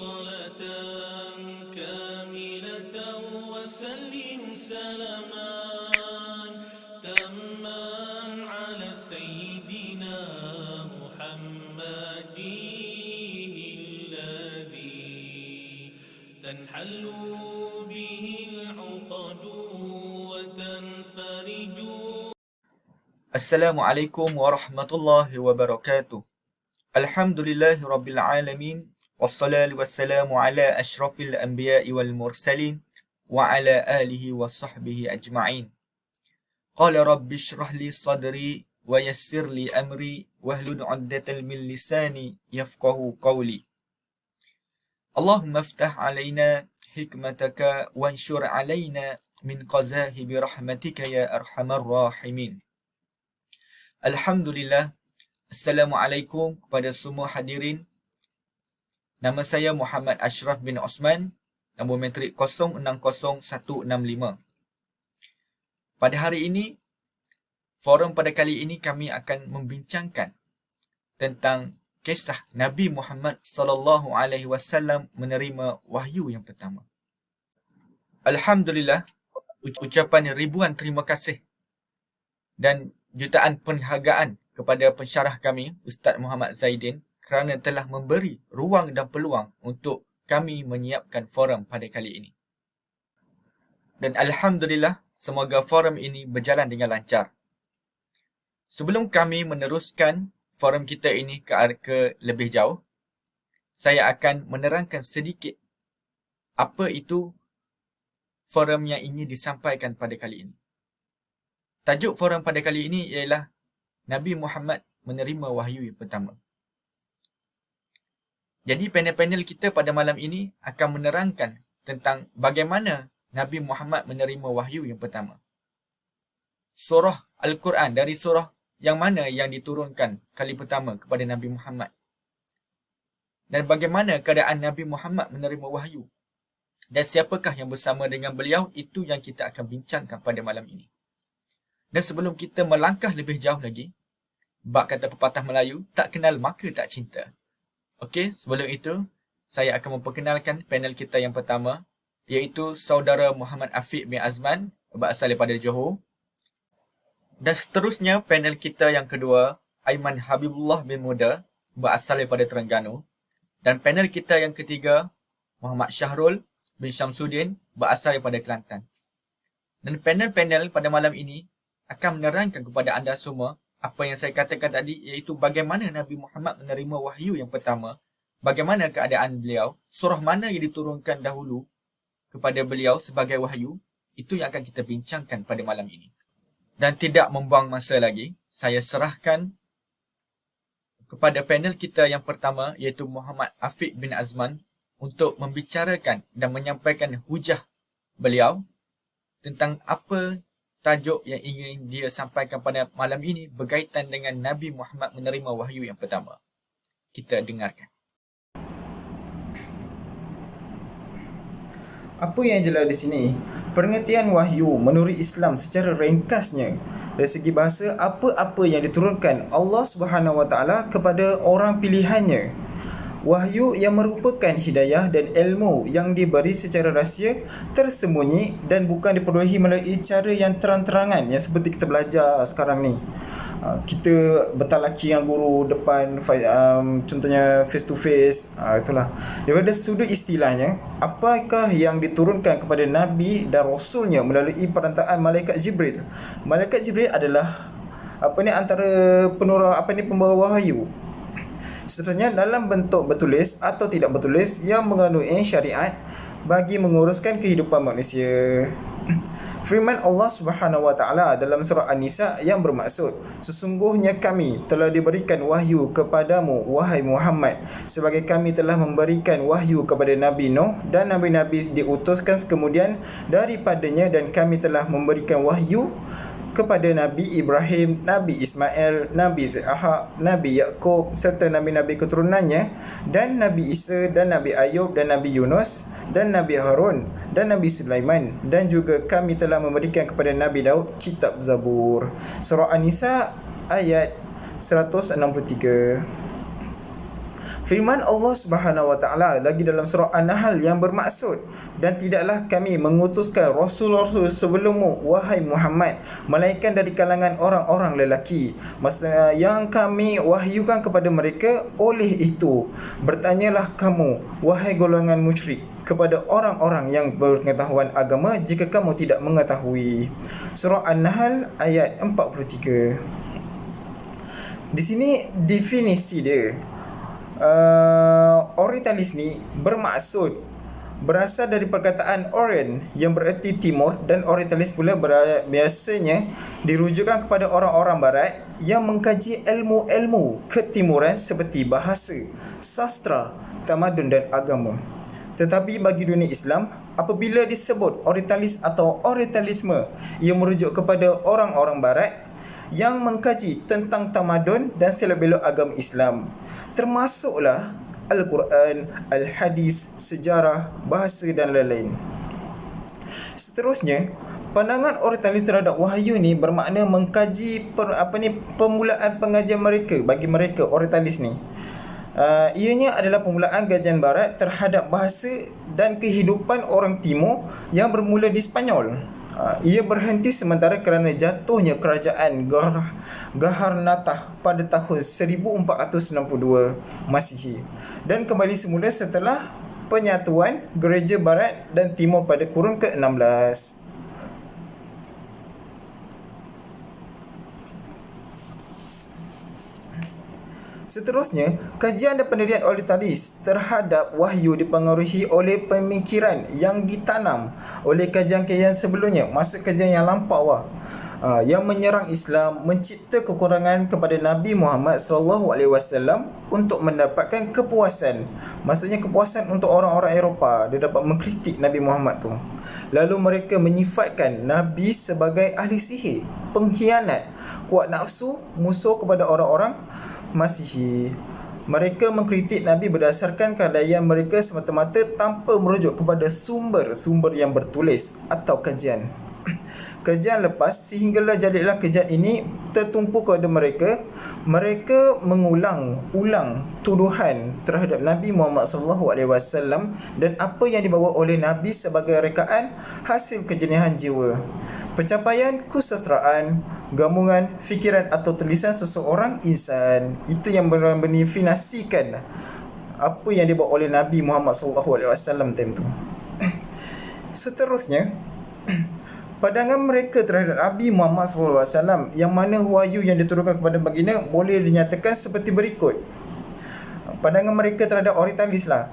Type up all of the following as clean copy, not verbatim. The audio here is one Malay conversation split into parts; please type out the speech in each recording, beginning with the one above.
صلاة كاملة وسلم سلاما تاما على سيدنا محمد الذي تنحل به العقد وتنفرج. Assalamualaikum warahmatullahi wabarakatuh. Alhamdulillahi rabbil alamin. Wassalatu wassalamu ala ashrafil anbiya'i wal mursalin wa ala alihi wa sahbihi ajma'in. Qala rabbi shrah li sadri wa yassir li amri wahlul 'uqdatal min lisani yafqahu qawli. Allahumma iftah alaina hikmataka wanshur alaina min qazahibi rahmatika ya arhamar rahimin. Alhamdulillah. Assalamualaikum kepada semua hadirin. Nama saya Muhammad Ashraf bin Osman, nombor matrik 060165. Pada hari ini, forum pada kali ini kami akan membincangkan tentang kisah Nabi Muhammad sallallahu alaihi wasallam menerima wahyu yang pertama. Alhamdulillah, ucapan ribuan terima kasih dan jutaan penghargaan kepada pensyarah kami, Ustaz Muhammad Zaidin, kerana telah memberi ruang dan peluang untuk kami menyiapkan forum pada kali ini. Dan Alhamdulillah, semoga forum ini berjalan dengan lancar. Sebelum kami meneruskan forum kita ini ke lebih jauh, saya akan menerangkan sedikit apa itu forum yang ingin disampaikan pada kali ini. Tajuk forum pada kali ini ialah Nabi Muhammad menerima wahyu yang pertama. Jadi panel-panel kita pada malam ini akan menerangkan tentang bagaimana Nabi Muhammad menerima wahyu yang pertama. Surah Al-Quran, dari surah yang mana yang diturunkan kali pertama kepada Nabi Muhammad. Dan bagaimana keadaan Nabi Muhammad menerima wahyu. Dan siapakah yang bersama dengan beliau, itu yang kita akan bincangkan pada malam ini. Dan sebelum kita melangkah lebih jauh lagi, bab kata pepatah Melayu, tak kenal maka tak cinta. Okey, sebelum itu, saya akan memperkenalkan panel kita yang pertama, iaitu saudara Muhammad Afiq bin Azman, berasal daripada Johor. Dan seterusnya, panel kita yang kedua, Aiman Habibullah bin Muda, berasal daripada Terengganu. Dan panel kita yang ketiga, Muhammad Syahrul bin Syamsuddin, berasal daripada Kelantan. Dan panel-panel pada malam ini akan menerangkan kepada anda semua apa yang saya katakan tadi, iaitu bagaimana Nabi Muhammad menerima wahyu yang pertama, bagaimana keadaan beliau, surah mana yang diturunkan dahulu kepada beliau sebagai wahyu, itu yang akan kita bincangkan pada malam ini. Dan tidak membuang masa lagi, saya serahkan kepada panel kita yang pertama, iaitu Muhammad Afiq bin Azman, untuk membicarakan dan menyampaikan hujah beliau tentang apa tajuk yang ingin dia sampaikan pada malam ini berkaitan dengan Nabi Muhammad menerima wahyu yang pertama. Kita dengarkan. Apa yang jelas di sini? Pengertian wahyu menurut Islam secara ringkasnya, dari segi bahasa, apa-apa yang diturunkan Allah Subhanahu Wa Taala kepada orang pilihannya. Wahyu yang merupakan hidayah dan ilmu yang diberi secara rahsia, tersembunyi dan bukan diperolehi melalui cara yang terang-terangan, yang seperti kita belajar sekarang ni. Kita bertalaki dengan guru depan, contohnya face to face. Itulah. Daripada sudut istilahnya, apakah yang diturunkan kepada Nabi dan Rasulnya melalui perantaraan Malaikat Jibril? Malaikat Jibril adalah antara pembawa wahyu. Seterusnya dalam bentuk bertulis atau tidak bertulis yang mengandungi syariat bagi menguruskan kehidupan manusia. Firman Allah Subhanahu Wa Taala dalam surah An-Nisa yang bermaksud, sesungguhnya kami telah diberikan wahyu kepadamu wahai Muhammad, sebagai kami telah memberikan wahyu kepada Nabi Nuh dan nabi-nabi diutuskan kemudian daripadanya, dan kami telah memberikan wahyu kepada Nabi Ibrahim, Nabi Ismail, Nabi Ishaq, Nabi Yaqub serta nabi-nabi keturunannya, dan Nabi Isa dan Nabi Ayub dan Nabi Yunus dan Nabi Harun dan Nabi Sulaiman, dan juga kami telah memberikan kepada Nabi Daud kitab Zabur. Surah An-Nisa ayat 163. Firman Allah Subhanahu wa taala lagi dalam surah An-Nahl yang bermaksud, dan tidaklah kami mengutuskan rasul-rasul sebelummu wahai Muhammad melainkan dari kalangan orang-orang lelaki. Maksudnya yang kami wahyukan kepada mereka. Oleh itu bertanyalah kamu wahai golongan musyrik kepada orang-orang yang berpengetahuan agama jika kamu tidak mengetahui. Surah An-Nahl ayat 43. Di sini definisi dia. Orientalis ni bermaksud berasal dari perkataan Orient yang bererti timur, dan Orientalis pula biasanya dirujukkan kepada orang-orang barat yang mengkaji ilmu-ilmu ketimuran seperti bahasa, sastra, tamadun dan agama. Tetapi bagi dunia Islam, apabila disebut Orientalis atau Orientalisme, ia merujuk kepada orang-orang barat yang mengkaji tentang tamadun dan selok-belok agama Islam, termasuklah Al-Quran, Al-Hadis, sejarah, bahasa dan lain-lain. Seterusnya, pandangan Orientalis terhadap wahyu ni bermakna mengkaji permulaan pengajian mereka. Bagi mereka Orientalis ni, ianya adalah permulaan kajian barat terhadap bahasa dan kehidupan orang timur yang bermula di Spanyol. Ia berhenti sementara kerana jatuhnya kerajaan Gharnatah pada tahun 1492 Masihi, dan kembali semula setelah penyatuan gereja barat dan timur pada kurun ke-16. Seterusnya, kajian dan pendirian Orientalis terhadap wahyu dipengaruhi oleh pemikiran yang ditanam oleh kajian-kajian sebelumnya, maksud kajian yang lampau yang menyerang Islam, mencipta kekurangan kepada Nabi Muhammad SAW untuk mendapatkan kepuasan. Maksudnya kepuasan untuk orang-orang Eropah, dia dapat mengkritik Nabi Muhammad tu. Lalu mereka menyifatkan Nabi sebagai ahli sihir, pengkhianat, kuat nafsu, musuh kepada orang-orang Masihi. Mereka mengkritik Nabi berdasarkan keadaan mereka semata-mata tanpa merujuk kepada sumber-sumber yang bertulis atau kajian. Kajian lepas sehinggalah jadilah kajian ini tertumpu kepada mereka. Mereka mengulang-ulang tuduhan terhadap Nabi Muhammad SAW dan apa yang dibawa oleh Nabi sebagai rekaan hasil kejenihan jiwa, pencapaian kesusastraan, gabungan fikiran atau tulisan seseorang insan. Itu yang mendefinisikan apa yang dibawa oleh Nabi Muhammad SAW time tu. Seterusnya, pandangan mereka terhadap Nabi Muhammad SAW yang mana wahyu yang diturunkan kepada baginda boleh dinyatakan seperti berikut. Pandangan mereka terhadap Orientalis lah.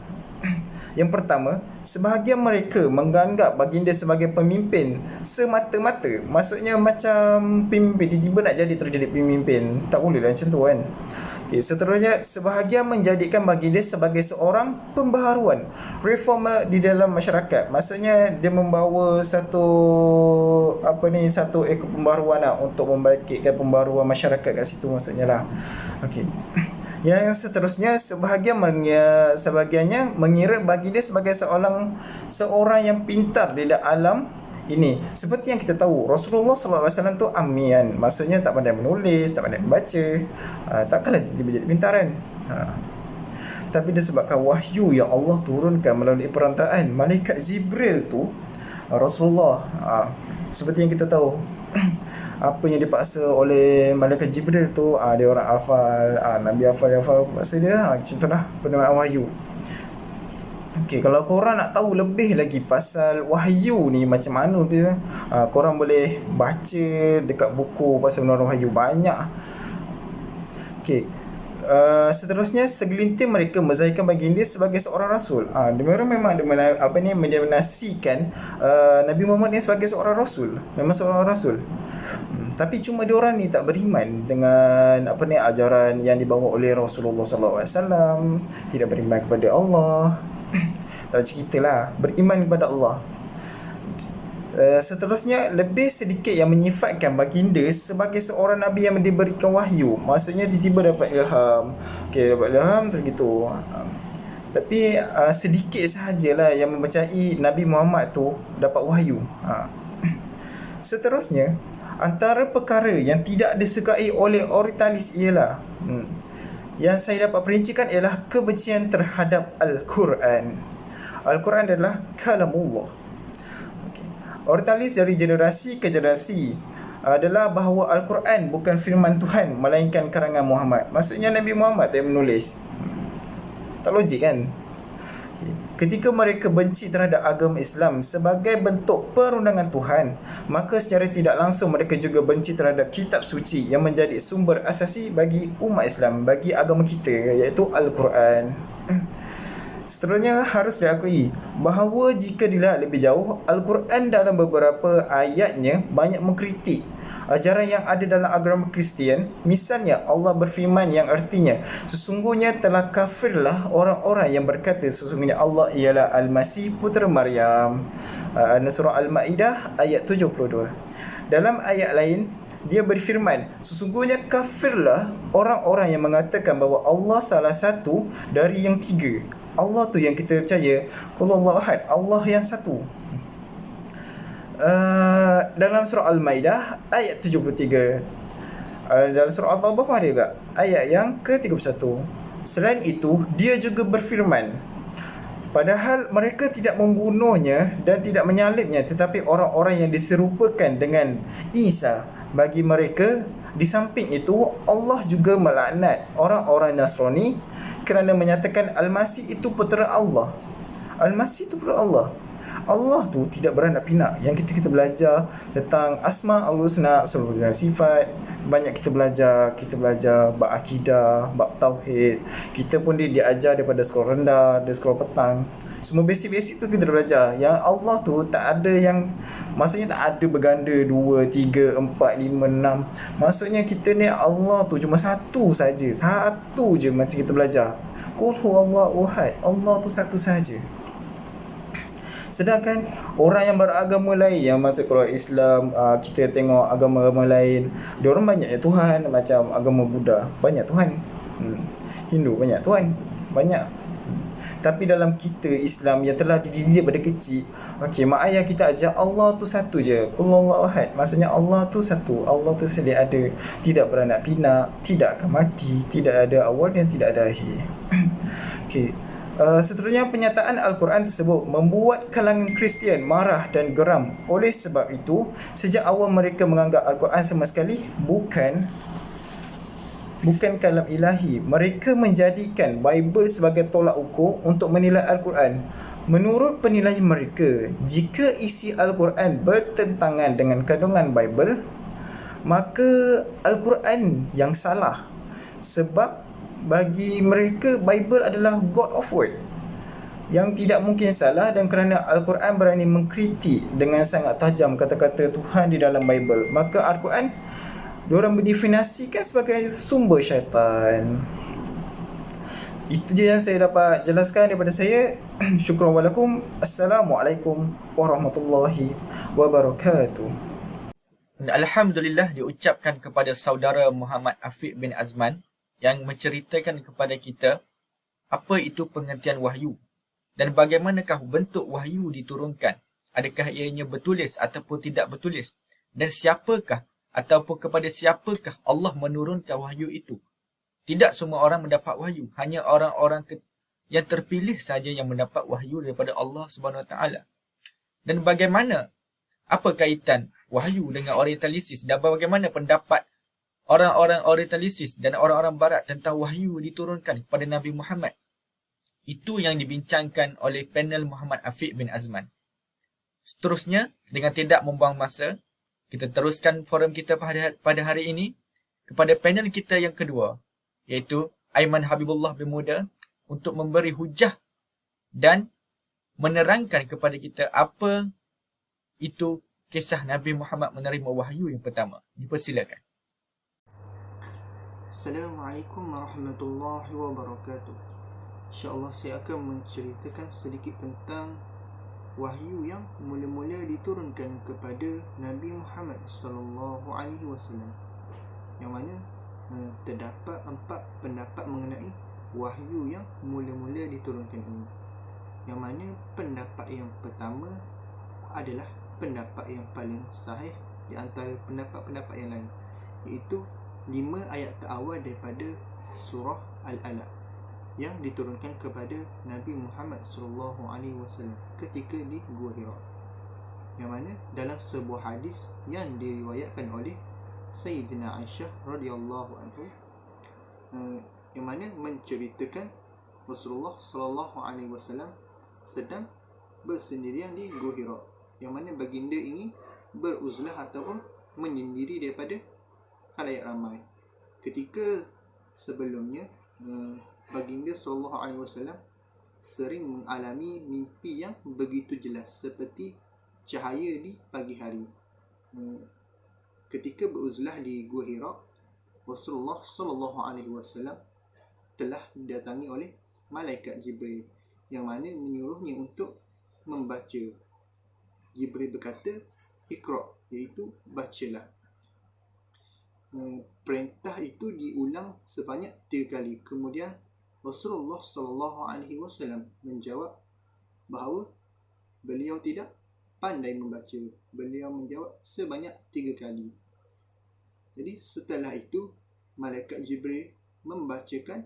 Yang pertama, sebahagian mereka menganggap baginda sebagai pemimpin semata-mata. Maksudnya macam pemimpin tiba-tiba nak jadi terus jadi pemimpin. Tak boleh lah macam tu kan. Seterusnya, sebahagian menjadikan baginda sebagai seorang pembaharuan, reformer di dalam masyarakat. Maksudnya dia membawa satu ekor pembaharuan lah, untuk membangkitkan pembaharuan masyarakat kat situ maksudnya lah. Okey. Yang seterusnya, sebahagiannya mengira baginda sebagai seorang yang pintar di dalam alam ini. Seperti yang kita tahu, Rasulullah SAW tu ammian, maksudnya tak pandai menulis, tak pandai membaca. Takkanlah tiba-tiba jadi pintar kan. Tapi disebabkan wahyu yang Allah turunkan melalui perantaraan malaikat Jibril tu, Rasulullah, seperti yang kita tahu, apa yang dipaksa oleh malaikat Jibril tu, dia orang hafal, Nabi hafal paksa dia, macam tu lah penerimaan wahyu. Okey, kalau korang nak tahu lebih lagi pasal wahyu ni macam mana dia, korang boleh baca dekat buku pasal penerimaan wahyu, banyak. Okey. Seterusnya, segelintir mereka menzahirkan baginda sebagai seorang rasul. Mereka memang mendefinisikan Nabi Muhammad ni sebagai seorang rasul, memang seorang rasul. Tapi cuma diorang ni tak beriman dengan ajaran yang dibawa oleh Rasulullah SAW, tidak beriman kepada Allah. Tak macam kita lah, beriman kepada Allah. Seterusnya, lebih sedikit yang menyifatkan baginda sebagai seorang Nabi yang diberikan wahyu. Maksudnya tiba-tiba dapat ilham. Okey, dapat ilham tu gitu. Tapi sedikit sahajalah yang mempercayai Nabi Muhammad tu dapat wahyu. Seterusnya, antara perkara yang tidak disukai oleh Orientalis ialah yang saya dapat perincikan ialah kebencian terhadap Al-Quran. Al-Quran adalah kalamullah. Ortalis dari generasi ke generasi adalah bahawa Al-Quran bukan firman Tuhan melainkan karangan Muhammad. Maksudnya Nabi Muhammad yang menulis. Tak logik kan? Ketika mereka benci terhadap agama Islam sebagai bentuk perundangan Tuhan, maka secara tidak langsung mereka juga benci terhadap kitab suci yang menjadi sumber asasi bagi umat Islam, bagi agama kita, iaitu Al-Quran. Seterusnya harus diakui bahawa jika dilihat lebih jauh, Al-Quran dalam beberapa ayatnya banyak mengkritik ajaran yang ada dalam agama Kristian. Misalnya Allah berfirman yang artinya, sesungguhnya telah kafirlah orang-orang yang berkata sesungguhnya Allah ialah Al-Masih putera Maryam. Surah Al-Ma'idah ayat 72. Dalam ayat lain dia berfirman, sesungguhnya kafirlah orang-orang yang mengatakan bahawa Allah salah satu dari yang tiga. Allah tu yang kita percaya, Qul Allahu Ahad, Allah yang satu. Dalam surah Al-Maidah ayat 73. Dalam surah Al-Tawbah pun ada juga ayat yang ke-31. Selain itu, dia juga berfirman, padahal mereka tidak membunuhnya dan tidak menyalibnya, tetapi orang-orang yang diserupakan dengan Isa, bagi mereka di samping itu Allah juga melaknat orang-orang Nasrani kerana menyatakan Al-Masih itu putera Allah. Al-Masih itu putera Allah. Allah tu tidak beranak pinak. Yang kita belajar tentang asma al-husna, seluruh sifat, banyak kita belajar bab akidah, bab tauhid. Kita pun diajar daripada sekolah rendah, dari sekolah petang. Semua basic-basic tu kita belajar. Yang Allah tu tak ada yang, maksudnya tak ada berganda 2, 3, 4, 5, 6. Maksudnya kita ni Allah tu cuma satu saja. Satu je macam kita belajar. Qul huwallahu ahad. Allah tu satu saja. Sedangkan orang yang beragama lain yang masuk keluar Islam, kita tengok agama-agama lain, diorang banyak Tuhan. Macam agama Buddha, banyak Tuhan. Hindu banyak Tuhan, banyak. Tapi dalam kita Islam yang telah dididik pada kecil, mak ayah kita ajar Allah tu satu je, Qul Allahu Ahad. Maksudnya Allah tu satu, Allah tu sedia ada, tidak beranak pinak, tidak akan mati, tidak ada awal dan tidak ada akhir. Seterusnya, penyataan Al-Quran tersebut membuat kalangan Kristian marah dan geram. Oleh sebab itu, sejak awal mereka menganggap Al-Quran sama sekali bukan kalam ilahi. Mereka menjadikan Bible sebagai tolak ukur untuk menilai Al-Quran. Menurut penilaian mereka, jika isi Al-Quran bertentangan dengan kandungan Bible, maka Al-Quran yang salah. Sebab bagi mereka Bible adalah God of Word yang tidak mungkin salah, dan kerana Al-Quran berani mengkritik dengan sangat tajam kata-kata Tuhan di dalam Bible, maka Al-Quran diorang mendefinisikan sebagai sumber syaitan. Itu je yang saya dapat jelaskan daripada saya. Syukran walakum. Assalamualaikum warahmatullahi wabarakatuh. Alhamdulillah diucapkan kepada saudara Muhammad Afiq bin Azman yang menceritakan kepada kita apa itu pengertian wahyu dan bagaimanakah bentuk wahyu diturunkan. Adakah ianya bertulis ataupun tidak bertulis, dan siapakah ataupun kepada siapakah Allah menurunkan wahyu itu. Tidak semua orang mendapat wahyu, hanya orang-orang yang terpilih saja yang mendapat wahyu daripada Allah Subhanahu Wa Taala. Dan bagaimana, apa kaitan wahyu dengan orientalisis, dan bagaimana pendapat orang-orang orientalisis dan orang-orang barat tentang wahyu diturunkan kepada Nabi Muhammad? Itu yang dibincangkan oleh panel Muhammad Afiq bin Azman. Seterusnya, dengan tidak membuang masa, kita teruskan forum kita pada hari ini kepada panel kita yang kedua, iaitu Aiman Habibullah bin Muda, untuk memberi hujah dan menerangkan kepada kita apa itu kisah Nabi Muhammad menerima wahyu yang pertama. Dipersilakan. Assalamualaikum warahmatullahi wabarakatuh. InsyaAllah saya akan menceritakan sedikit tentang wahyu yang mula-mula diturunkan kepada Nabi Muhammad sallallahu alaihi wasallam, yang mana terdapat 4 pendapat mengenai wahyu yang mula-mula diturunkan ini. Yang mana pendapat yang pertama adalah pendapat yang paling sahih di antara pendapat-pendapat yang lain, iaitu 5 ayat terawal daripada surah Al-Alaq yang diturunkan kepada Nabi Muhammad SAW ketika di Gua Hira. Yang mana dalam sebuah hadis yang diriwayatkan oleh Sayyidina Aisyah radhiyallahu anhu, yang mana menceritakan Rasulullah SAW sedang bersendirian di Gua Hira, yang mana baginda ini beruzlah ataupun menyendiri daripada khalayak ramai. Ketika sebelumnya baginda SAW sering mengalami mimpi yang begitu jelas seperti cahaya di pagi hari. Ketika beruzlah di Gua Hira, Rasulullah SAW telah didatangi oleh malaikat Jibril, yang mana menyuruhnya untuk membaca. Jibril berkata, "Iqra", iaitu bacalah. Perintah itu diulang sebanyak 3 kali. Kemudian Rasulullah SAW menjawab bahawa beliau tidak pandai membaca. Beliau menjawab sebanyak 3 kali. Jadi setelah itu malaikat Jibril membacakan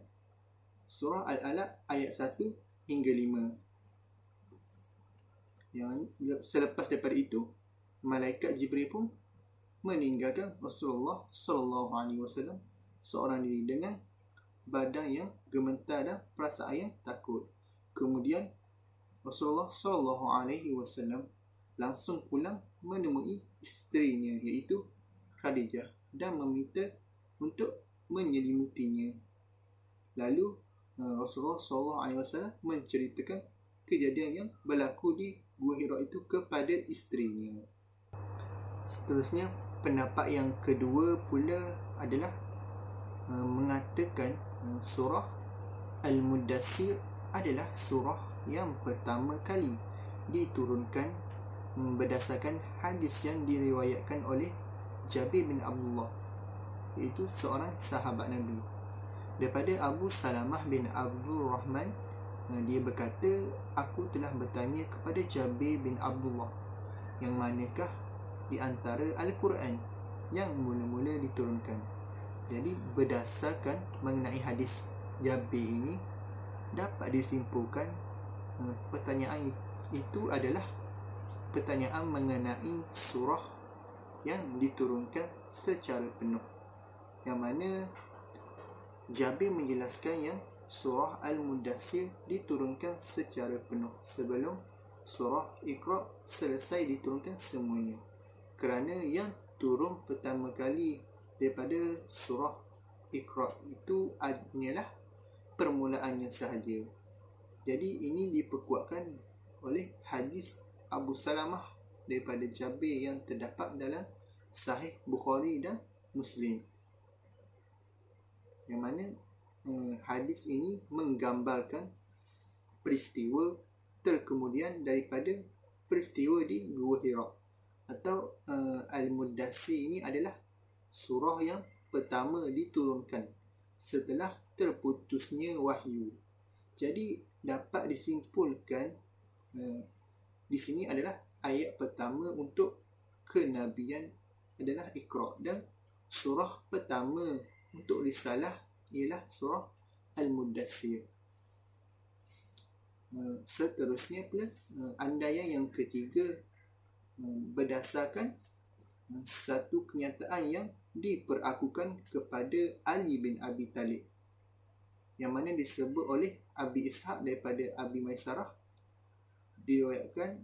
surah Al-Alaq ayat 1 hingga 5. Yang selepas daripada itu malaikat Jibril pun meninggalkan Rasulullah SAW seorang diri dengan badan yang gemetar dan perasaan yang takut. Kemudian Rasulullah SAW langsung pulang menemui isterinya, iaitu Khadijah, dan meminta untuk menyelimutinya. Lalu Rasulullah SAW menceritakan kejadian yang berlaku di Gua Hira itu kepada isterinya. Seterusnya, pendapat yang kedua pula adalah mengatakan surah Al-Muddathir adalah surah yang pertama kali diturunkan berdasarkan hadis yang diriwayatkan oleh Jabir bin Abdullah, iaitu seorang sahabat Nabi. Daripada Abu Salamah bin Abdul Rahman, dia berkata, "Aku telah bertanya kepada Jabir bin Abdullah, yang manakah di antara Al-Quran yang mula-mula diturunkan?" Jadi berdasarkan mengenai hadis Jabir ini, dapat disimpulkan pertanyaan itu adalah pertanyaan mengenai surah yang diturunkan secara penuh, yang mana Jabir menjelaskan yang surah Al-Muddathir diturunkan secara penuh sebelum surah Iqra selesai diturunkan semuanya, kerana yang turun pertama kali daripada surah Iqra itu hanyalah permulaannya sahaja. Jadi ini diperkuatkan oleh hadis Abu Salamah daripada Jabir yang terdapat dalam Sahih Bukhari dan Muslim, yang mana hadis ini menggambarkan peristiwa terkemudian daripada peristiwa di Gua Hira, atau Al-Muddathir ini adalah surah yang pertama diturunkan setelah terputusnya wahyu. Jadi dapat disimpulkan di sini adalah ayat pertama untuk kenabian adalah Iqra, dan surah pertama untuk risalah ialah surah Al-Muddathir. Seterusnya pula andaian yang ketiga berdasarkan satu kenyataan yang diperakukan kepada Ali bin Abi Talib, yang mana disebut oleh Abi Ishaq daripada Abi Maisarah, diriwayatkan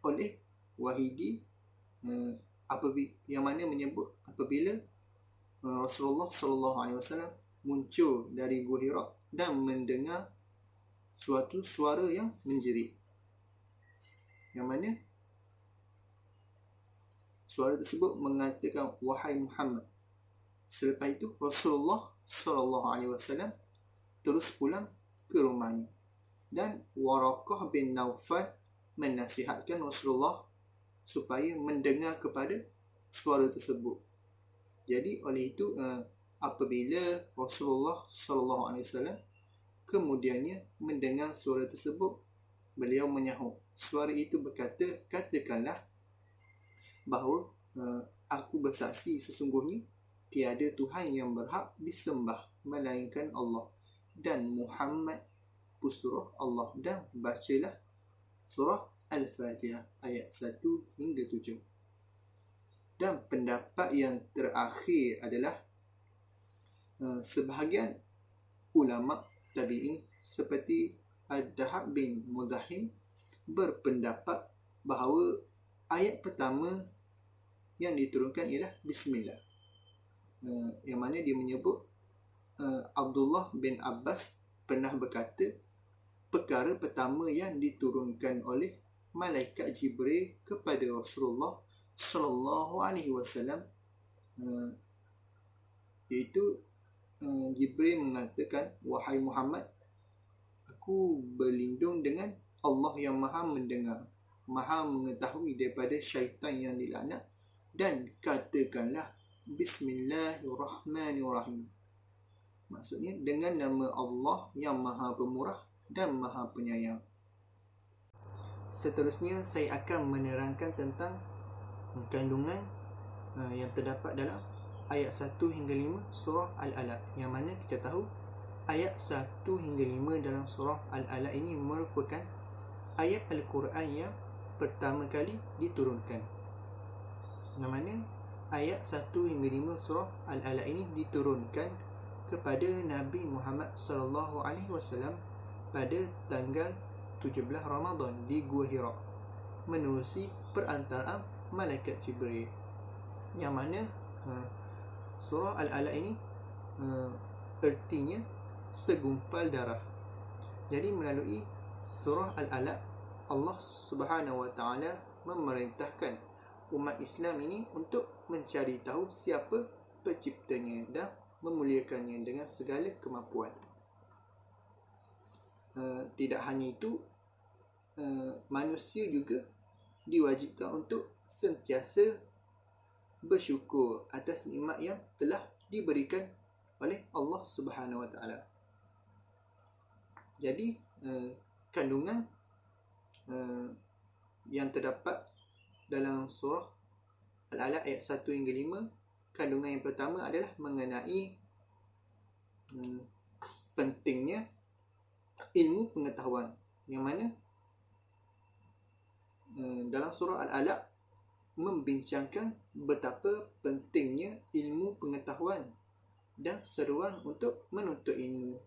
oleh Wahidi, yang mana menyebut apabila Rasulullah SAW muncul dari Gua Hira dan mendengar suatu suara yang menjerit, yang mana suara tersebut mengatakan, "Wahai Muhammad." Selepas itu Rasulullah SAW terus pulang ke rumahnya, dan Waraqah bin Naufal menasihatkan Rasulullah supaya mendengar kepada suara tersebut. Jadi oleh itu apabila Rasulullah SAW kemudiannya mendengar suara tersebut, beliau menyahut. Suara itu berkata, "Katakanlah bahawa aku bersaksi sesungguhnya tiada Tuhan yang berhak disembah melainkan Allah, dan Muhammad pesuruh Allah. Dan bacalah surah Al-Fatihah ayat 1 hingga 7. Dan pendapat yang terakhir adalah sebahagian ulama tabi'in seperti Ad-Dahab bin Mudahim berpendapat bahawa ayat pertama yang diturunkan ialah Bismillah, yang mana dia menyebut Abdullah bin Abbas pernah berkata, perkara pertama yang diturunkan oleh malaikat Jibril kepada Rasulullah sallallahu alaihi wasallam iaitu Jibril mengatakan, wahai Muhammad, aku berlindung dengan Allah yang maha mendengar, maha mengetahui daripada syaitan yang dilaknat, dan katakanlah Bismillahirrahmanirrahim. Maksudnya dengan nama Allah yang maha pemurah dan maha penyayang. Seterusnya saya akan menerangkan tentang kandungan yang terdapat dalam ayat 1 hingga 5 surah Al-Alaq, yang mana kita tahu ayat 1 hingga 5 dalam surah Al-Alaq ini merupakan ayat Al-Quran yang pertama kali diturunkan. Yang mana ayat 1 hingga 5 surah Al-Alaq ini diturunkan kepada Nabi Muhammad sallallahu alaihi wasallam pada tanggal 17 Ramadan di Gua Hira menerusi perantaraan malaikat Jibril. Yang mana surah Al-Alaq ini artinya segumpal darah. Jadi melalui surah Al-Alaq Allah Subhanahu wa taala memerintahkan umat Islam ini untuk mencari tahu siapa penciptanya dan memuliakannya dengan segala kemampuan. Tidak hanya itu, manusia juga diwajibkan untuk sentiasa bersyukur atas nikmat yang telah diberikan oleh Allah Subhanahu wa taala. Jadi kandungan yang terdapat dalam surah Al-Alaq ayat 1 hingga 5, kandungan yang pertama adalah mengenai pentingnya ilmu pengetahuan, yang mana dalam surah Al-Alaq membincangkan betapa pentingnya ilmu pengetahuan dan seruan untuk menuntut ilmu,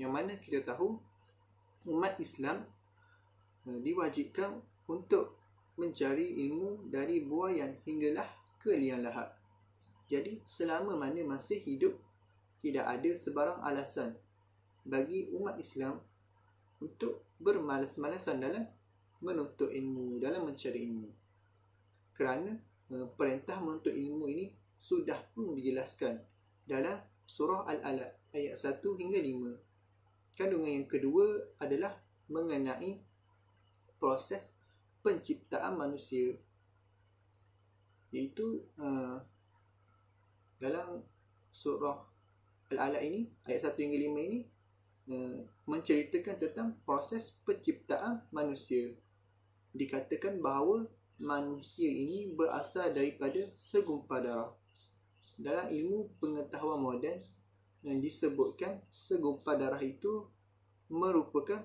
yang mana kita tahu umat Islam diwajibkan untuk mencari ilmu dari buayan hinggalah ke liang lahat. Jadi selama mana masih hidup, tidak ada sebarang alasan bagi umat Islam untuk bermalas-malasan dalam menuntut ilmu, dalam mencari ilmu. Kerana perintah menuntut ilmu ini sudah pun dijelaskan dalam surah Al-Alaq ayat 1 hingga 5. Kandungan yang kedua adalah mengenai proses penciptaan manusia, iaitu dalam surah Al-Alaq ini ayat 1 hingga 5 ini menceritakan tentang proses penciptaan manusia. Dikatakan bahawa manusia ini berasal daripada segumpal darah. Dalam ilmu pengetahuan moden yang disebutkan segumpal darah itu merupakan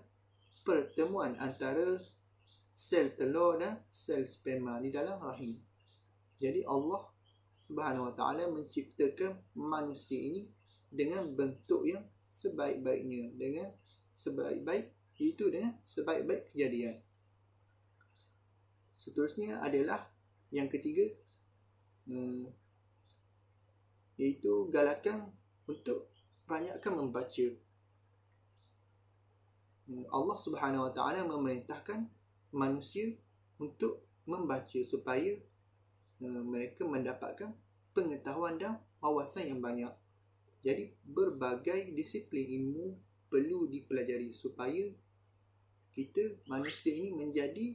pertemuan antara sel telur dan sel sperma di dalam rahim. Jadi Allah Subhanahu wa taala menciptakan manusia ini dengan bentuk yang sebaik-baiknya, dengan sebaik-baik kejadian. Seterusnya adalah yang ketiga, iaitu galakan untuk banyakkan membaca. Allah Subhanahu wa taala memerintahkan manusia untuk membaca supaya mereka mendapatkan pengetahuan dan wawasan yang banyak. Jadi berbagai disiplin ilmu perlu dipelajari supaya kita manusia ini menjadi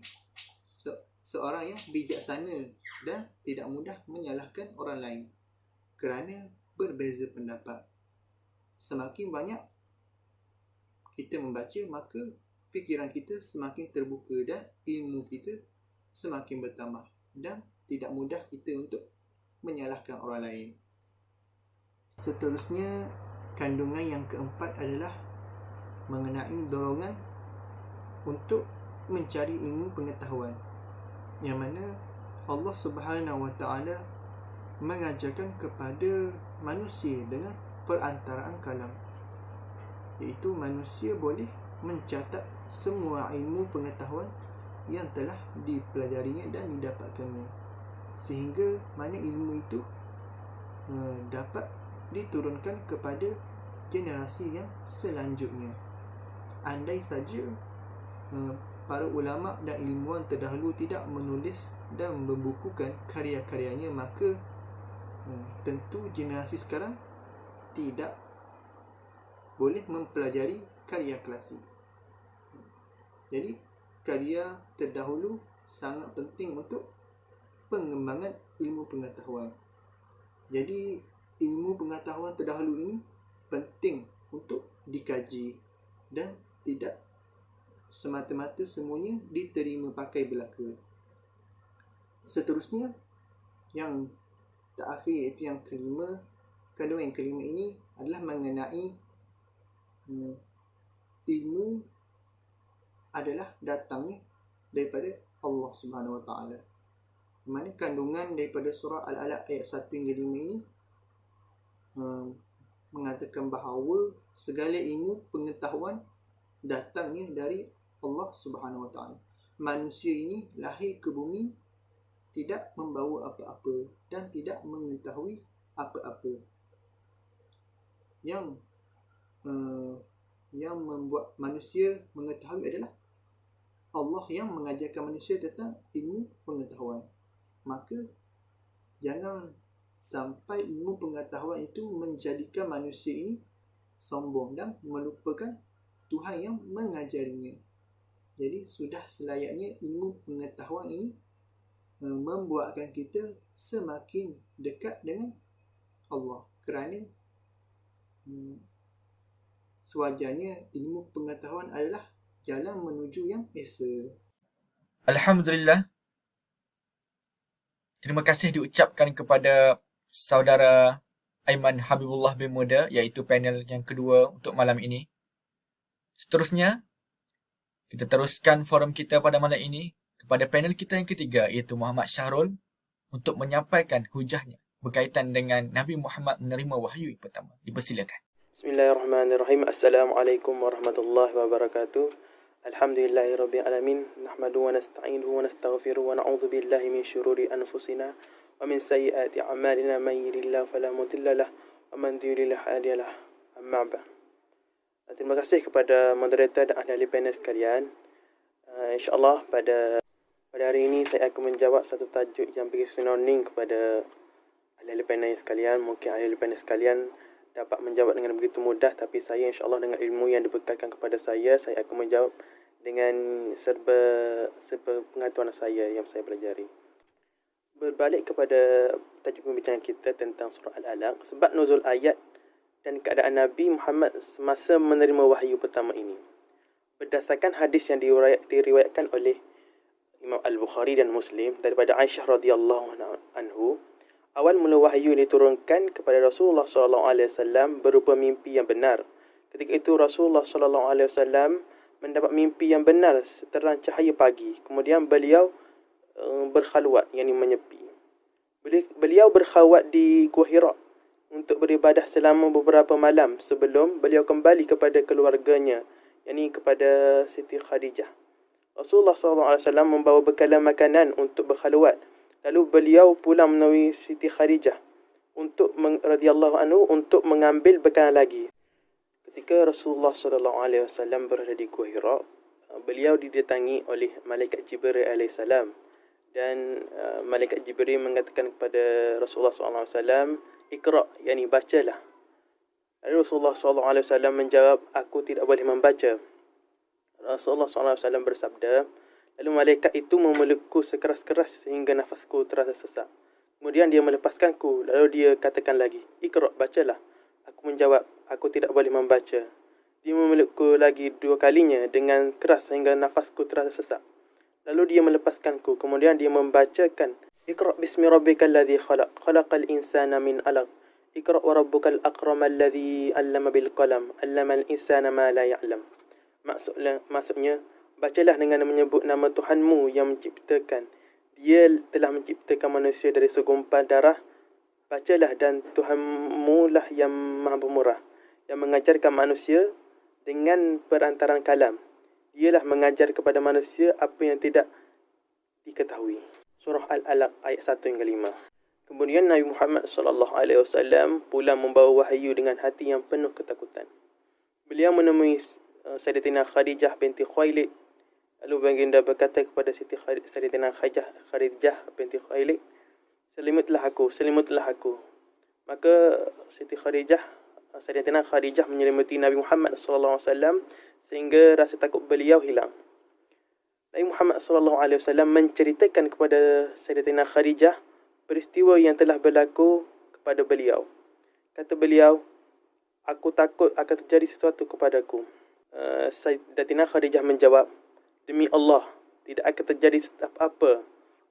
seorang yang bijaksana dan tidak mudah menyalahkan orang lain kerana berbeza pendapat. Semakin banyak kita membaca, maka fikiran kita semakin terbuka dan ilmu kita semakin bertambah, dan tidak mudah kita untuk menyalahkan orang lain. Seterusnya, kandungan yang keempat adalah mengenai dorongan untuk mencari ilmu pengetahuan, yang mana Allah Subhanahu Wa Taala mengajarkan kepada manusia dengan perantaraan kalam, iaitu manusia boleh mencatat semua ilmu pengetahuan yang telah dipelajarinya dan didapatkannya, sehingga mana ilmu itu dapat diturunkan kepada generasi yang selanjutnya. Andai saja para ulama dan ilmuwan terdahulu tidak menulis dan membukukan karya-karyanya, maka tentu generasi sekarang tidak boleh mempelajari karya klasik. Jadi karya terdahulu sangat penting untuk pengembangan ilmu pengetahuan. Jadi ilmu pengetahuan terdahulu ini penting untuk dikaji dan tidak semata-mata semuanya diterima pakai belaka. Seterusnya, yang terakhir iaitu yang kelima, kandungan yang kelima ini adalah mengenai ilmu adalah datangnya daripada Allah Subhanahu Wa Taala. Mana kandungan daripada surah Al-Alaq ayat 1 hingga 5 ini mengatakan bahawa segala ilmu pengetahuan datangnya dari Allah Subhanahu Wa Taala. Manusia ini lahir ke bumi tidak membawa apa-apa dan tidak mengetahui apa-apa. Yang membuat manusia mengetahui adalah Allah yang mengajarkan manusia tentang ilmu pengetahuan. Maka jangan sampai ilmu pengetahuan itu menjadikan manusia ini sombong dan melupakan Tuhan yang mengajarinya. Jadi sudah selayaknya ilmu pengetahuan ini membuatkan kita semakin dekat dengan Allah, kerana sewajarnya ilmu pengetahuan adalah jalan menuju yang esa. Alhamdulillah. Terima kasih diucapkan kepada saudara Aiman Habibullah bin Muda, iaitu panel yang kedua untuk malam ini. Seterusnya, kita teruskan forum kita pada malam ini kepada panel kita yang ketiga, iaitu Muhammad Syahrul, untuk menyampaikan hujahnya berkaitan dengan Nabi Muhammad menerima wahyu yang pertama. Dipersilakan. Bismillahirrahmanirrahim. Assalamualaikum warahmatullahi wabarakatuh. Alhamdulillahirabbil alamin. Nahmaduhu wa nasta'inuhu wa nastaghfiruhu wa na'udzu billahi min syururi anfusina wa min sayyiati a'malina. Man yahdihillahu fala mudilla lahu wa man yudlil fala hadiya lahu. Amma ba'd. Terima kasih kepada moderator dan ahli panel sekalian. InsyaAllah pada hari ini saya akan menjawab satu tajuk yang bagi sinonim kepada ahli panel sekalian. Mungkin ahli panel sekalian dapat menjawab dengan begitu mudah, tapi saya insyaAllah dengan ilmu yang dibekalkan kepada saya akan menjawab dengan serba pengetahuan saya yang saya pelajari. Berbalik kepada tajuk pembicaraan kita tentang surah Al-Alaq, sebab nuzul ayat dan keadaan Nabi Muhammad semasa menerima wahyu pertama ini. Berdasarkan hadis yang diriwayatkan oleh Imam Al-Bukhari dan Muslim daripada Aisyah radhiyallahu anhu, awal mula wahyu diturunkan kepada Rasulullah SAW berupa mimpi yang benar. Ketika itu Rasulullah SAW mendapat mimpi yang benar seterang cahaya pagi. Kemudian beliau berkhalwat, yakni menyepi. Beliau berkhalwat di Gua Hira untuk beribadah selama beberapa malam sebelum beliau kembali kepada keluarganya, yakni kepada Siti Khadijah. Rasulullah SAW membawa bekalan makanan untuk berkhalwat. Lalu beliau pulang menemui Siti Khadijah radhiyallahu anhu untuk mengambil bekalan lagi. Ketika Rasulullah SAW berada di Gua Hira, beliau didatangi oleh Malaikat Jibril AS, dan Malaikat Jibril mengatakan kepada Rasulullah SAW, "Iqra'," yakni bacalah. Lalu Rasulullah SAW menjawab, "Aku tidak boleh membaca." Rasulullah SAW bersabda, lalu malaikat itu memelukku sekeras-keras sehingga nafasku terasa sesak. Kemudian dia melepaskanku, lalu dia katakan lagi, "Iqra', bacalah." Aku menjawab, "Aku tidak boleh membaca." Dia memelukku lagi dua kalinya dengan keras sehingga nafasku terasa sesak. Lalu dia melepaskanku, kemudian dia membacakan, "Iqra' bismi rabbikal ladzi khalaq, khalaqal insana min 'alaq, Iqra' wa rabbukal akram alladhi 'allama bil qalam 'allamal insana ma la ya'lam. Maksudnya, bacalah dengan menyebut nama Tuhanmu yang menciptakan. Dia telah menciptakan manusia dari segumpal darah. Bacalah, dan Tuhanmu lah yang maha pemurah, yang mengajarkan manusia dengan perantaraan kalam. Dialah mengajar kepada manusia apa yang tidak diketahui. Surah Al-Alaq ayat 1 hingga 5. Kemudian Nabi Muhammad SAW pula membawa wahyu dengan hati yang penuh ketakutan. Beliau menemui Sayyidatina Khadijah binti Khuwailid. Lalu baginda berkata kepada Sayyidatina Khadijah binti Khuwailid, selimutlah aku. Maka Sayyidatina Khadijah menyelimuti Nabi Muhammad SAW sehingga rasa takut beliau hilang. Nabi Muhammad SAW menceritakan kepada Sayyidatina Khadijah peristiwa yang telah berlaku kepada beliau. Kata beliau, aku takut akan terjadi sesuatu kepadaku. Sayyidatina Khadijah menjawab, demi Allah, tidak akan terjadi apa-apa.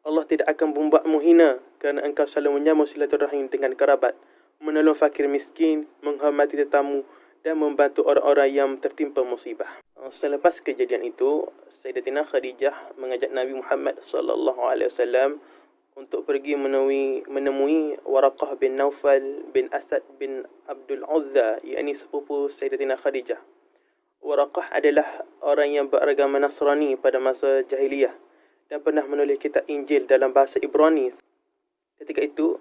Allah tidak akan membuatmu hina kerana engkau selalu menyambung silaturahim dengan kerabat, menolong fakir miskin, menghormati tetamu dan membantu orang-orang yang tertimpa musibah. Selepas kejadian itu, Sayyidatina Khadijah mengajak Nabi Muhammad SAW untuk pergi menemui Waraqah bin Naufal bin Asad bin Abdul Uzza, yakni sepupu Sayyidatina Khadijah. Waraqah adalah orang yang beragama Nasrani pada masa jahiliyah dan pernah menulis kitab Injil dalam bahasa Ibrani. Ketika itu,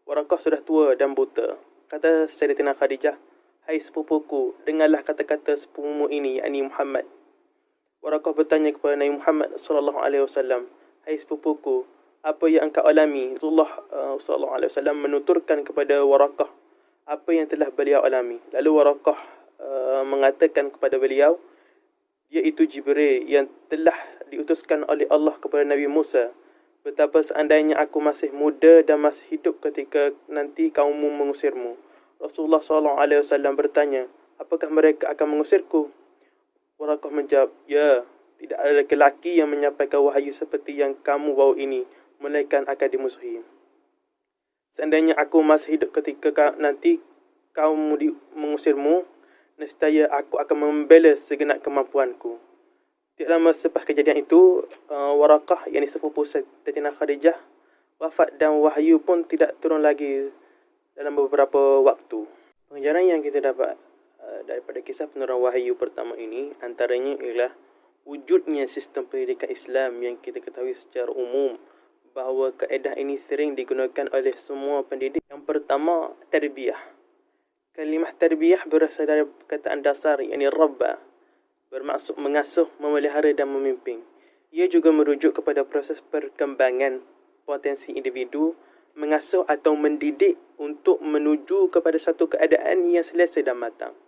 Waraqah sudah tua dan buta. Kata Sayyidatina Khadijah, hai sepupuku, dengarlah kata-kata sepupumu ini, yakni Muhammad. Waraqah bertanya kepada Nabi Muhammad SAW, hai sepupuku, apa yang engkau alami? Rasulullah SAW menuturkan kepada Waraqah apa yang telah beliau alami. Lalu Waraqah mengatakan kepada beliau, iaitu Jibril yang telah diutuskan oleh Allah kepada Nabi Musa. Betapa seandainya aku masih muda dan masih hidup ketika nanti kaummu mengusirmu. Rasulullah SAW bertanya, apakah mereka akan mengusirku? Waraqah menjawab, ya, tidak ada lelaki yang menyampaikan wahyu seperti yang kamu bawa ini, melainkan akan dimusuhi. Seandainya aku masih hidup ketika nanti kaummu mengusirmu, nescaya aku akan membela segenap kemampuanku. Tidak lama selepas kejadian itu, Waraqah, yakni sepupu Sayyidatina Khadijah, wafat dan wahyu pun tidak turun lagi dalam beberapa waktu. Pengajaran yang kita dapat daripada kisah penurunan wahyu pertama ini antaranya ialah wujudnya sistem pendidikan Islam yang kita ketahui secara umum bahawa kaedah ini sering digunakan oleh semua pendidik. Yang pertama, tarbiyah. Kalimah tarbiyah berasal dari perkataan dasar, yakni rabba, bermaksud mengasuh, memelihara dan memimpin. Ia juga merujuk kepada proses perkembangan potensi individu, mengasuh atau mendidik untuk menuju kepada satu keadaan yang selesa dan matang.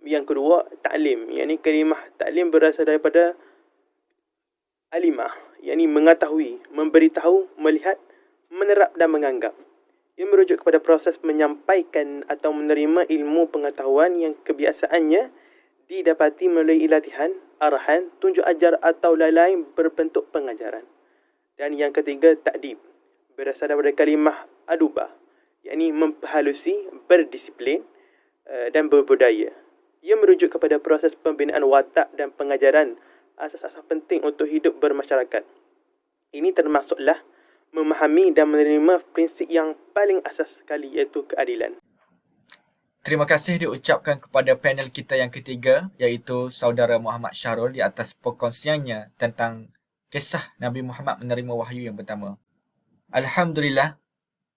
Yang kedua, ta'lim. Yakni kalimah ta'lim berasal daripada alimah, yakni mengetahui, memberitahu, melihat, menerap dan menganggap. Ia merujuk kepada proses menyampaikan atau menerima ilmu pengetahuan yang kebiasaannya didapati melalui latihan, arahan, tunjuk ajar atau lain-lain berbentuk pengajaran. Dan yang ketiga, ta'dib. Berasal daripada kalimah adubah, yakni memperhalusi, berdisiplin dan berbudaya. Ia merujuk kepada proses pembinaan watak dan pengajaran asas-asas penting untuk hidup bermasyarakat. Ini termasuklah memahami dan menerima prinsip yang paling asas sekali, iaitu keadilan. Terima kasih diucapkan kepada panel kita yang ketiga, iaitu saudara Muhammad Syahrul, di atas perkongsiannya tentang kisah Nabi Muhammad menerima wahyu yang pertama. Alhamdulillah,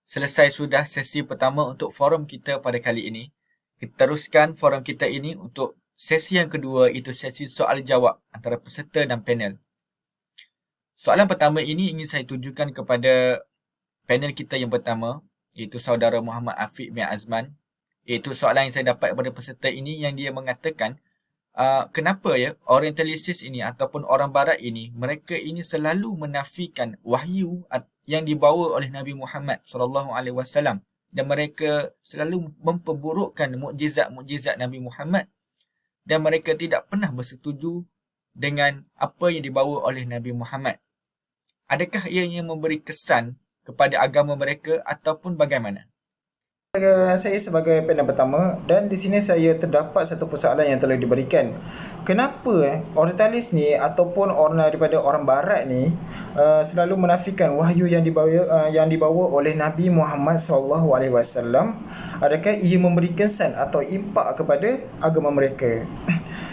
selesai sudah sesi pertama untuk forum kita pada kali ini. Kita teruskan forum kita ini untuk sesi yang kedua, iaitu sesi soal jawab antara peserta dan panel. Soalan pertama ini ingin saya tujukan kepada panel kita yang pertama, iaitu saudara Muhammad Afiq bin Azman. Iaitu soalan yang saya dapat daripada peserta ini, yang dia mengatakan, kenapa ya orientalisis ini ataupun orang barat ini, mereka ini selalu menafikan wahyu yang dibawa oleh Nabi Muhammad SAW, dan mereka selalu memperburukkan mukjizat-mukjizat Nabi Muhammad, dan mereka tidak pernah bersetuju dengan apa yang dibawa oleh Nabi Muhammad. Adakah ianya memberi kesan kepada agama mereka ataupun bagaimana? Saya sebagai panel pertama, dan di sini saya terdapat satu persoalan yang telah diberikan. Kenapa orientalis ni ataupun orang daripada orang barat ni selalu menafikan wahyu yang dibawa oleh Nabi Muhammad SAW? Adakah ia memberi kesan atau impak kepada agama mereka?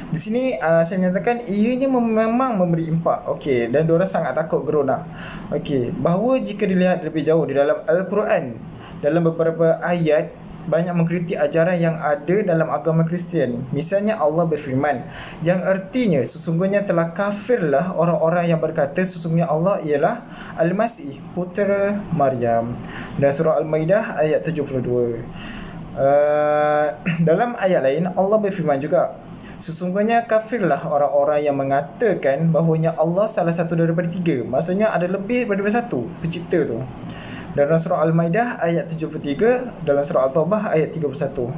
Di sini saya menyatakan ianya memang memberi impak. Okey, dan diorang sangat takut geruna. Okey, bahawa jika dilihat lebih jauh di dalam Al-Quran, dalam beberapa ayat banyak mengkritik ajaran yang ada dalam agama Kristian. Misalnya Allah berfirman, yang artinya sesungguhnya telah kafirlah orang-orang yang berkata sesungguhnya Allah ialah Al-Masih, putera Maryam. Dan surah Al-Maidah ayat 72. Dalam ayat lain Allah berfirman juga, sesungguhnya kafirlah orang-orang yang mengatakan bahawanya Allah salah satu daripada tiga. Maksudnya ada lebih daripada satu pencipta tu. Dalam surah Al-Maidah ayat 73, dalam surah Al-Taubah ayat 31.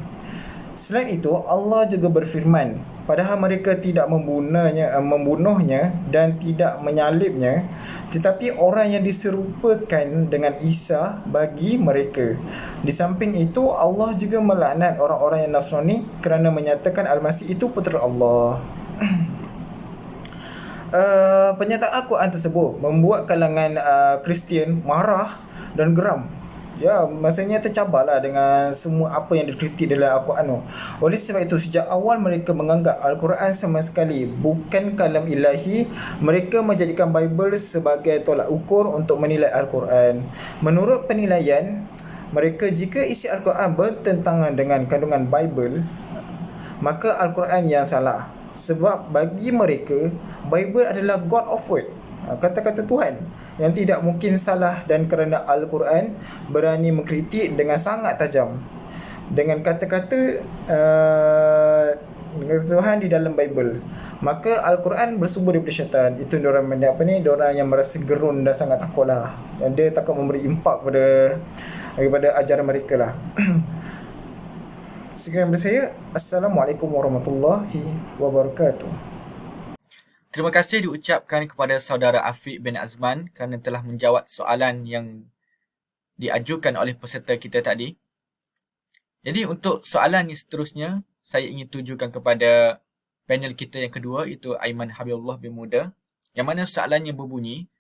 Selain itu, Allah juga berfirman, padahal mereka tidak membunuhnya dan tidak menyalibnya, tetapi orang yang diserupakan dengan Isa bagi mereka. Di samping itu, Allah juga melaknat orang-orang yang Nasrani kerana menyatakan Al-Masih itu putera Allah. Pernyataan Al-Quran tersebut membuat kalangan Kristian marah dan geram. Ya, maksudnya tercabarlah dengan semua apa yang dikritik dalam Al-Quran tu. Oleh sebab itu, sejak awal mereka menganggap Al-Quran sama sekali bukan kalam ilahi. Mereka menjadikan Bible sebagai tolak ukur untuk menilai Al-Quran. Menurut penilaian mereka, jika isi Al-Quran bertentangan dengan kandungan Bible, maka Al-Quran yang salah. Sebab bagi mereka, Bible adalah God of Word, kata-kata Tuhan yang tidak mungkin salah, dan kerana Al-Quran berani mengkritik dengan sangat tajam dengan kata-kata Tuhan di dalam Bible, maka Al-Quran bersumber daripada syaitan. Itu diorang diorang yang merasa gerun dan sangat takutlah, dan dia takut memberi impak daripada ajaran mereka lah. Sekian dari saya. Assalamualaikum warahmatullahi wabarakatuh. Terima kasih diucapkan kepada saudara Afiq bin Azman kerana telah menjawab soalan yang diajukan oleh peserta kita tadi. Jadi untuk soalan yang seterusnya, saya ingin tujukan kepada panel kita yang kedua, iaitu Aiman Habibullah bin Muda, yang mana soalannya berbunyi,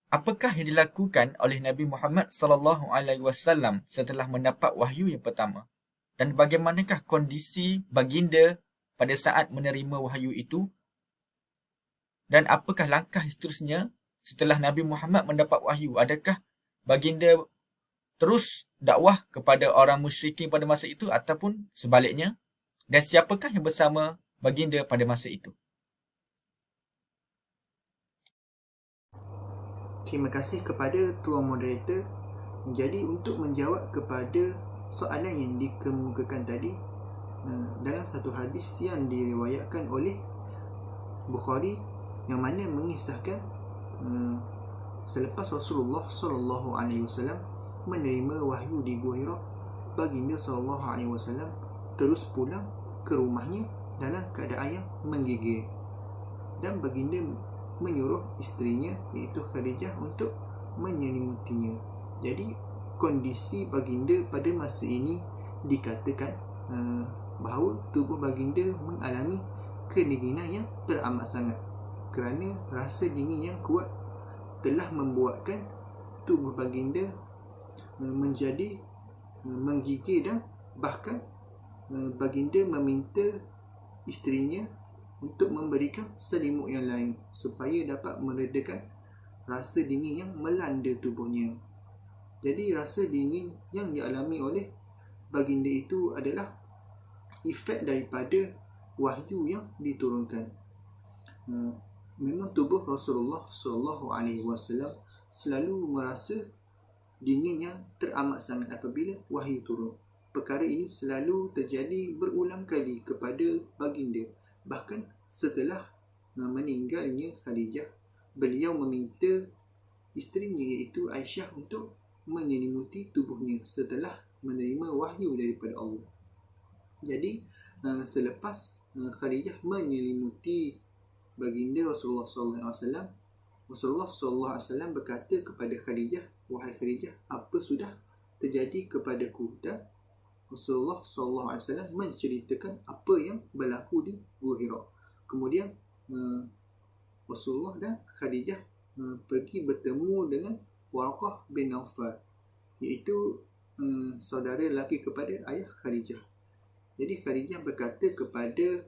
apakah yang dilakukan oleh Nabi Muhammad SAW setelah mendapat wahyu yang pertama? Dan bagaimanakah kondisi baginda pada saat menerima wahyu itu? Dan apakah langkah seterusnya setelah Nabi Muhammad mendapat wahyu? Adakah baginda terus dakwah kepada orang musyrikin pada masa itu ataupun sebaliknya? Dan siapakah yang bersama baginda pada masa itu? Terima kasih kepada tuan moderator. Jadi untuk menjawab kepada soalan yang dikemukakan tadi, dalam satu hadis yang diriwayatkan oleh Bukhari yang mana mengisahkan selepas Rasulullah SAW menerima wahyu di Gua Hira, baginda SAW terus pulang ke rumahnya dalam keadaan yang menggigil, dan baginda menyuruh isterinya iaitu Khadijah untuk menyelimutinya. Jadi kondisi baginda pada masa ini dikatakan bahawa tubuh baginda mengalami kedinginan yang teramat sangat, kerana rasa dingin yang kuat telah membuatkan tubuh baginda menjadi menggigil, dan bahkan baginda meminta isterinya untuk memberikan selimut yang lain supaya dapat meredakan rasa dingin yang melanda tubuhnya. Jadi rasa dingin yang dialami oleh baginda itu adalah efek daripada wahyu yang diturunkan. Memang tubuh Rasulullah SAW selalu merasa dingin yang teramat sangat apabila wahyu turun. Perkara ini selalu terjadi berulang kali kepada baginda. Bahkan setelah meninggalnya Khadijah, beliau meminta isterinya iaitu Aisyah untuk menyelimuti tubuhnya setelah menerima wahyu daripada Allah. Jadi selepas Khadijah menyelimuti baginda Rasulullah SAW, Rasulullah SAW berkata kepada Khadijah, wahai Khadijah, apa sudah terjadi kepadaku. Dan Rasulullah SAW menceritakan apa yang berlaku di Gua Hira. Kemudian Rasulullah dan Khadijah pergi bertemu dengan Waraqah bin Naufal, iaitu saudara lelaki kepada ayah Khadijah. Jadi Khadijah berkata kepada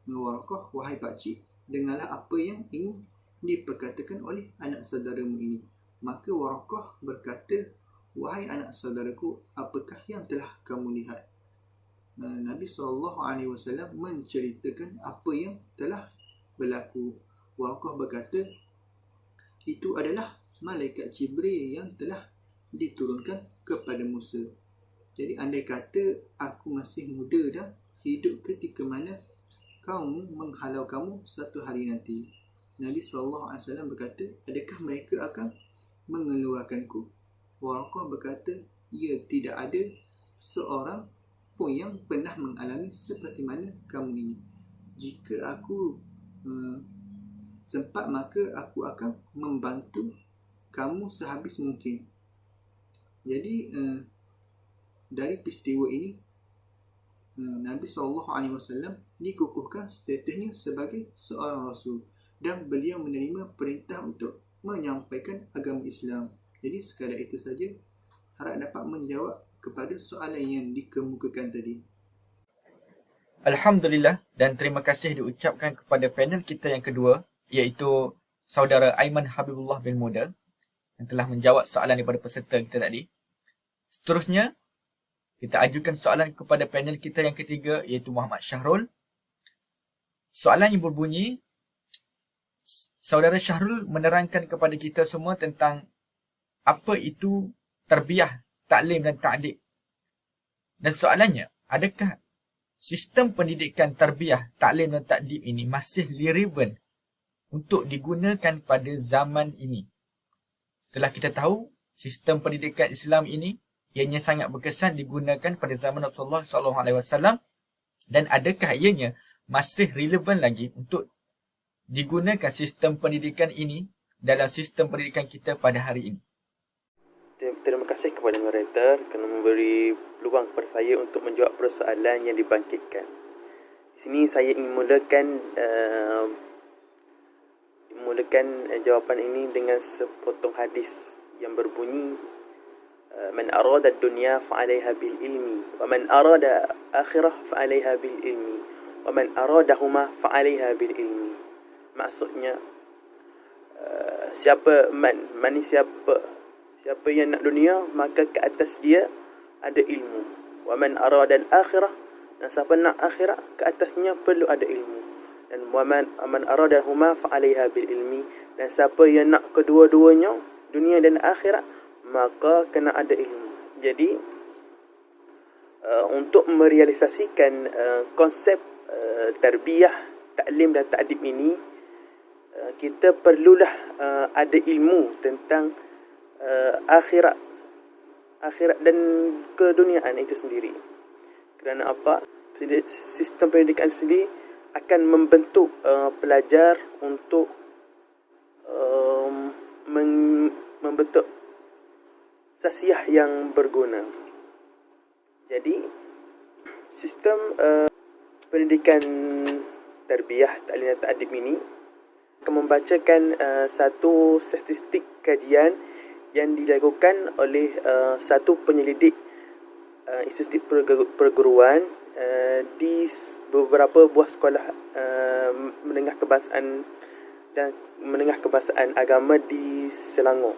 Waraqah, "Wahai pakcik, dengarlah apa yang ingin diperkatakan oleh anak saudaramu ini." Maka Waraqah berkata, "Wahai anak saudaraku, apakah yang telah kamu lihat?" Nabi SAW menceritakan apa yang telah berlaku. Waraqah berkata, "Itu adalah malaikat Jibril yang telah diturunkan kepada Musa. Jadi andai kata aku masih muda dan hidup ketika mana kaum menghalau kamu satu hari nanti." Nabi SAW berkata, "Adakah mereka akan mengeluarkanku?" Waraqah berkata, "Ya, tidak ada seorang pun yang pernah mengalami seperti mana kamu ini. Jika aku sempat, maka aku akan membantu kamu sehabis mungkin." Jadi dari peristiwa ini Nabi SAW dikukuhkan statusnya sebagai seorang Rasul dan beliau menerima perintah untuk menyampaikan agama Islam. Jadi sekadar itu saja, harap dapat menjawab kepada soalan yang dikemukakan tadi. Alhamdulillah, dan terima kasih diucapkan kepada panel kita yang kedua, iaitu saudara Aiman Habibullah bin Muda, yang telah menjawab soalan daripada peserta kita tadi. Seterusnya, kita ajukan soalan kepada panel kita yang ketiga, iaitu Muhammad Syahrul. Soalan yang berbunyi, saudara Syahrul menerangkan kepada kita semua tentang apa itu tarbiyah, taklim dan ta'dib. Dan soalannya, adakah sistem pendidikan tarbiyah, taklim dan ta'dib ini masih relevan untuk digunakan pada zaman ini? Setelah kita tahu sistem pendidikan Islam ini ianya sangat berkesan digunakan pada zaman Rasulullah SAW, dan adakah ianya masih relevan lagi untuk digunakan sistem pendidikan ini dalam sistem pendidikan kita pada hari ini? Terima kasih kepada moderator kerana memberi peluang kepada saya untuk menjawab persoalan yang dibangkitkan. Di sini saya ingin mulakan jawapan ini dengan sepotong hadis yang berbunyi, "Man arada ad-dunya fa'alaiha bil ilmi, wa man arada akhirah fa'alaiha bil ilmi, wa man aradahuma fa'alaiha bil ilmi." Maksudnya, siapa yang nak dunia, maka ke atas dia ada ilmu. Wa man arada al-akhirah, dan siapa nak akhirat, ke atasnya perlu ada ilmu. Dan wa man aradahuma fa'alaiha bil ilmi, dan siapa yang nak kedua-duanya, dunia dan akhirat, maka kena ada ilmu. Jadi untuk merealisasikan konsep tarbiyah, taklim dan ta'dib ini, kita perlulah ada ilmu tentang akhirat dan keduniaan itu sendiri. Kerana apa? Sistem pendidikan sendiri akan membentuk pelajar untuk membentuk sasiah yang berguna. Jadi sistem pendidikan tarbiyah, taklim dan ta'dib ini akan membacakan satu statistik kajian yang dilakukan oleh satu penyelidik institusi perguruan di beberapa buah sekolah menengah kebahasaan dan menengah kebahasaan agama di Selangor.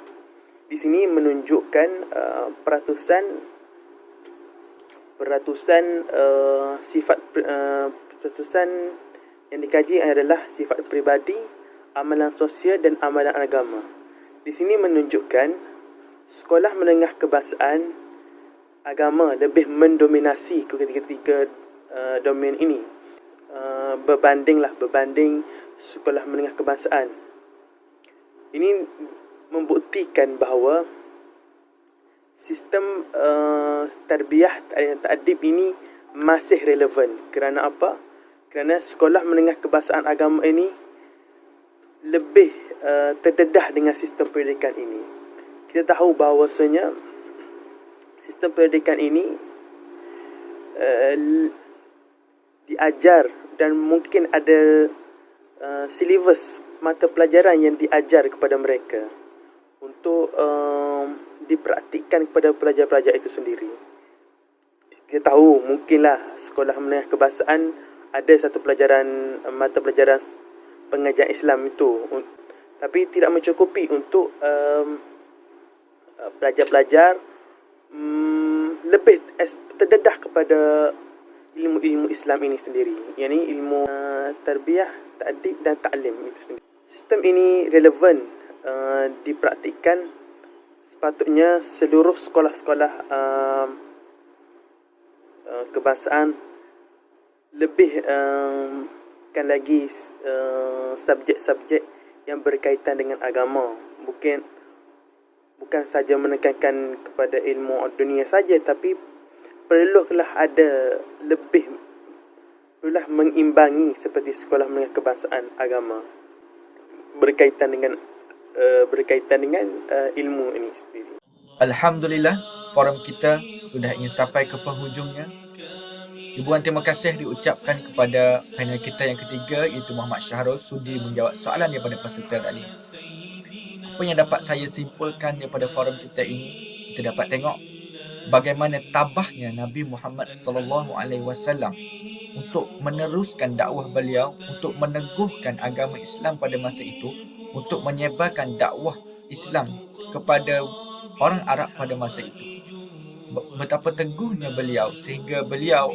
Di sini menunjukkan peratusan yang dikaji adalah sifat peribadi, amalan sosial dan amalan agama. Di sini menunjukkan sekolah menengah kebahasaan agama lebih mendominasi ketiga domain ini, berbanding sekolah menengah kebahasaan. Ini membuktikan bahawa sistem tarbiyah dan ta'dib ini masih relevan. Kerana apa? Kerana sekolah menengah kebahasaan agama ini lebih terdedah dengan sistem pendidikan ini. Kita tahu bahawasanya sistem pendidikan ini diajar dan mungkin ada silibus mata pelajaran yang diajar kepada mereka untuk dipraktikkan kepada pelajar-pelajar itu sendiri. Kita tahu mungkinlah sekolah menengah kebahasaan ada satu pelajaran mata pelajaran pengajian Islam itu, tapi tidak mencukupi untuk pelajar-pelajar lebih terdedah kepada ilmu-ilmu Islam ini sendiri, yakni ilmu tarbiyah, ta'dib dan ta'lim itu sendiri. Sistem ini relevan dipraktikkan sepatutnya seluruh sekolah-sekolah kebangsaan, lebih kan lagi subjek-subjek yang berkaitan dengan agama, bukan saja menekankan kepada ilmu dunia saja, tapi perlulah mengimbangi seperti sekolah menengah kebangsaan agama berkaitan dengan ilmu ini sendiri. Alhamdulillah, forum kita sudah ingin sampai ke penghujungnya. Ribuan terima kasih diucapkan kepada panel kita yang ketiga, iaitu Muhammad Syahrul, sudi menjawab soalan daripada peserta tadi. Apa yang dapat saya simpulkan daripada forum kita ini, kita dapat tengok bagaimana tabahnya Nabi Muhammad SAW untuk meneruskan dakwah beliau, untuk meneguhkan agama Islam pada masa itu, untuk menyebarkan dakwah Islam kepada orang Arab pada masa itu. Betapa teguhnya beliau sehingga beliau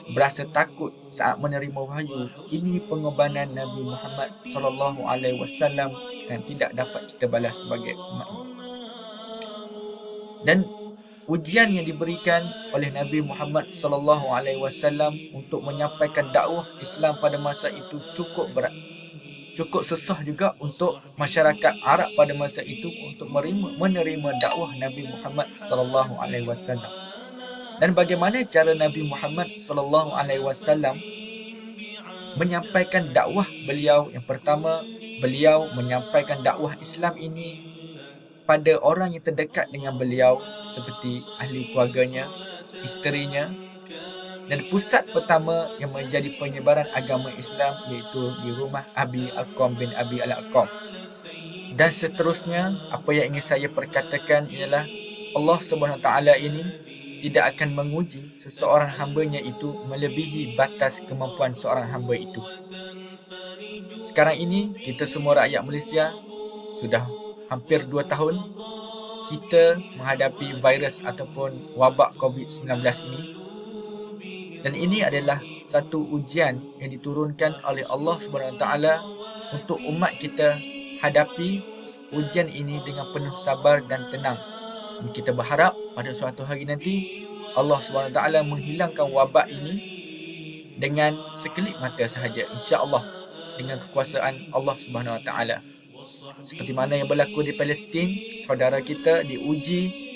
berasa takut saat menerima wahyu. Ini pengorbanan Nabi Muhammad SAW dan tidak dapat kita balas sebagai umat. Dan ujian yang diberikan oleh Nabi Muhammad SAW untuk menyampaikan dakwah Islam pada masa itu cukup berat. Cukup susah juga untuk masyarakat Arab pada masa itu untuk menerima dakwah Nabi Muhammad SAW. Dan bagaimana cara Nabi Muhammad SAW menyampaikan dakwah beliau? Yang pertama, beliau menyampaikan dakwah Islam ini pada orang yang terdekat dengan beliau, seperti ahli keluarganya, isterinya. Dan pusat pertama yang menjadi penyebaran agama Islam iaitu di rumah Abi Alqam bin Abi Al-Alqam. Dan seterusnya, apa yang ingin saya perkatakan ialah Allah SWT ini tidak akan menguji seseorang hambanya itu melebihi batas kemampuan seorang hamba itu. Sekarang ini, kita semua rakyat Malaysia sudah hampir 2 tahun kita menghadapi virus ataupun wabak COVID-19 ini. Dan ini adalah satu ujian yang diturunkan oleh Allah SWT untuk umat kita hadapi ujian ini dengan penuh sabar dan tenang. Dan kita berharap pada suatu hari nanti Allah SWT menghilangkan wabak ini dengan sekelip mata sahaja, insya-Allah, dengan kekuasaan Allah SWT. Seperti mana yang berlaku di Palestin, saudara kita diuji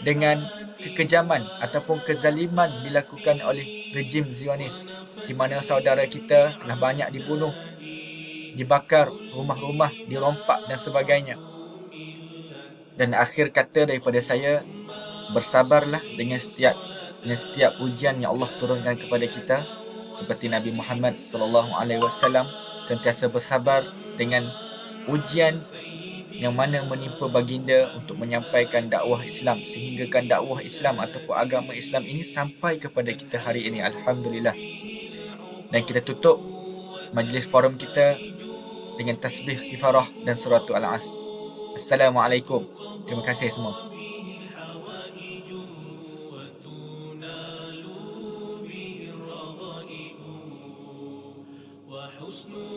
dengan kekejaman ataupun kezaliman dilakukan oleh rejim Zionis, di mana saudara kita telah banyak dibunuh, dibakar, rumah-rumah dirompak dan sebagainya. Dan akhir kata daripada saya, bersabarlah dengan setiap ujian yang Allah turunkan kepada kita, seperti Nabi Muhammad SAW sentiasa bersabar dengan ujian yang mana menimpa baginda untuk menyampaikan dakwah Islam, sehinggakan dakwah Islam ataupun agama Islam ini sampai kepada kita hari ini, alhamdulillah. Dan kita tutup majlis forum kita dengan tasbih kifarah dan suratul Al-As. Assalamualaikum. Terima kasih semua. وحسن